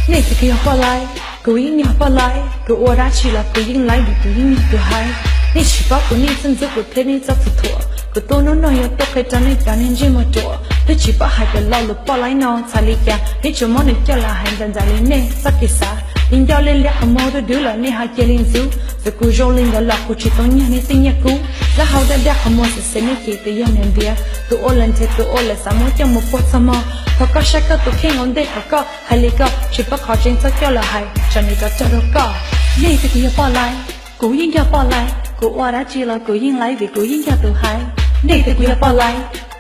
你这个要过来，古音要过来，古我打起了古音来比古音要多嗨。你吃饱古你甚至古天你早不妥，古多诺诺要多开张你当年这么多。你吃饱还得老了包来呢，才理解。你怎么能叫了还等在里呢？啥给啥？你要来两个毛都丢了，你还接领走。这古肉领的老古去当年你真也古，然后的两个毛是谁你给的要年别？都我人才都我来啥么叫么破什么？他个啥个都听我的，他个还那个吃饱考证才叫了还，叫你个叫了个。你这个要过来，古音要过来，古我打起了古音来比古音要多嗨。你这个要过来，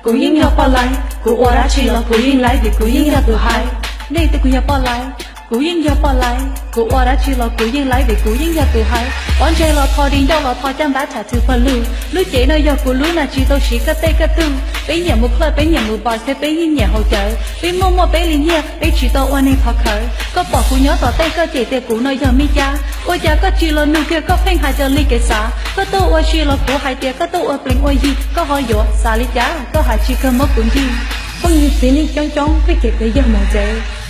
古音要过来，古我打起了古音来比古音要多嗨。你这个要过来。古音要过来，古我打起了古音来比古音要多嗨。往这了头顶要了头将打茶就不路，路这呢要古路那知道是个对个度。被年木克，被年木包些，被一年后走，被默默被里年，被知道我那口口。个保护鸟到对个姐姐古呢要米家，我家个去了路个个平还叫你给啥？个都我去了古海爹，个都我并我一，个好药啥里家，个还去个么本地。风雨水里将将，会给的要么子。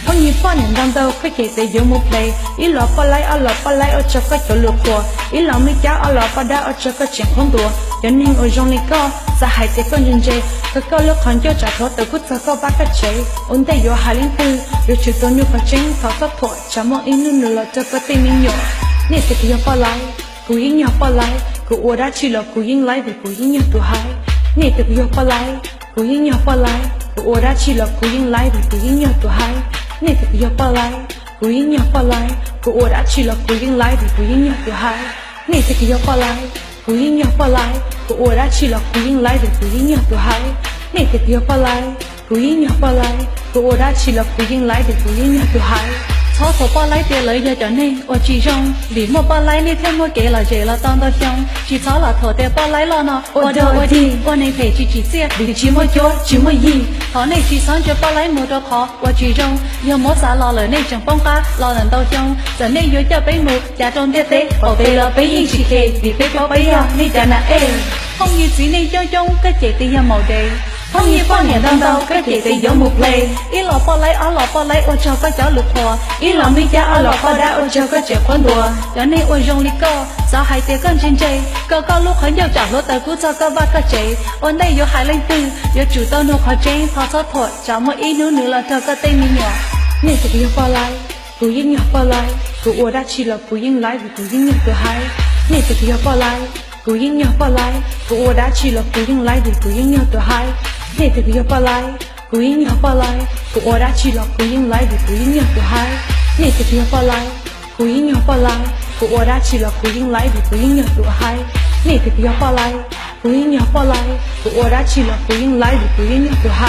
风雨花年当到，会给的有木 play。一老不来，二老不来，我这个就路过。一老没家，二老不来，我这个钱很多。有年我用力高，在海底跟人追。个个路看就扎头，都不这个八个追。我得有海领子，有去到牛个针，头发破，怎么一路路了这个对面有。你这个要不来，古音要不来，古我打起了古音来比古音要多嗨。你这个要不来，古音要不来，古我打起了古音来比古音要多嗨。你这个要过来，古音要过来，古我打起了古音来比古音要多嗨。你这个要过来，古音要过来，古我打起了古音来比古音要多嗨。你这个要过来，古音要过来，古我打起了古音来比古音要多嗨。草草把来的lời要cho nên我chỉ trong vì một ba lại nên thêm một cái là dễ là tao trong chỉ草là thổ để ba lại là nó我的我的我能陪chỉ xe vì chỉ một chỗ chỉ một gì thọ này chỉ sáng cho ba lại một đôi thọ我chỉ trong yêu mỗi xã lo lời nên chẳng bông cá lo lần tao trong giờ nên yêu cho bé một gia trong thế thế bảo vệ là bé yên chỉ kề vì bé cho bé à nên chả là không như chỉ nên cho trong cái chị thì màu đầy không như bao nhiêu năm đâu cái chị thì giống một lề ít lọ bao lấy ở lọ bao lấy ôi cho cái cháu lục hòa ít lọ mi cha ở lọ bao đã ôi cho cái trẻ con đùa cho nên ôi rong li co sao hai tiếng con trên chơi co lúc khởi nhau trả lỗ tài cú cho các bác cái chị ôi đây vô hai lên tư vô chủ tao nộp khỏi trên thọ sát thuật trả một ít nữa là cho cái tên mi nhỏ nên thì yêu bao lấy cú yên nhỏ bao lấy cú ôi đã chỉ là cú yên lấy vì cú yên nhỏ từ hai nên thì yêu bao lấy cú yên nhỏ bao lấy cú ôi đã chỉ là cú yên lấy vì cú yên nhỏ từ hai你这个要不来，古音要不来，古我打起了古音来比古音要多嗨。你这个要不来，古音要不来，古我打起了古音来比古音要多嗨。你这个要不来，古音要不来，古我打起了古音来比古音要多嗨。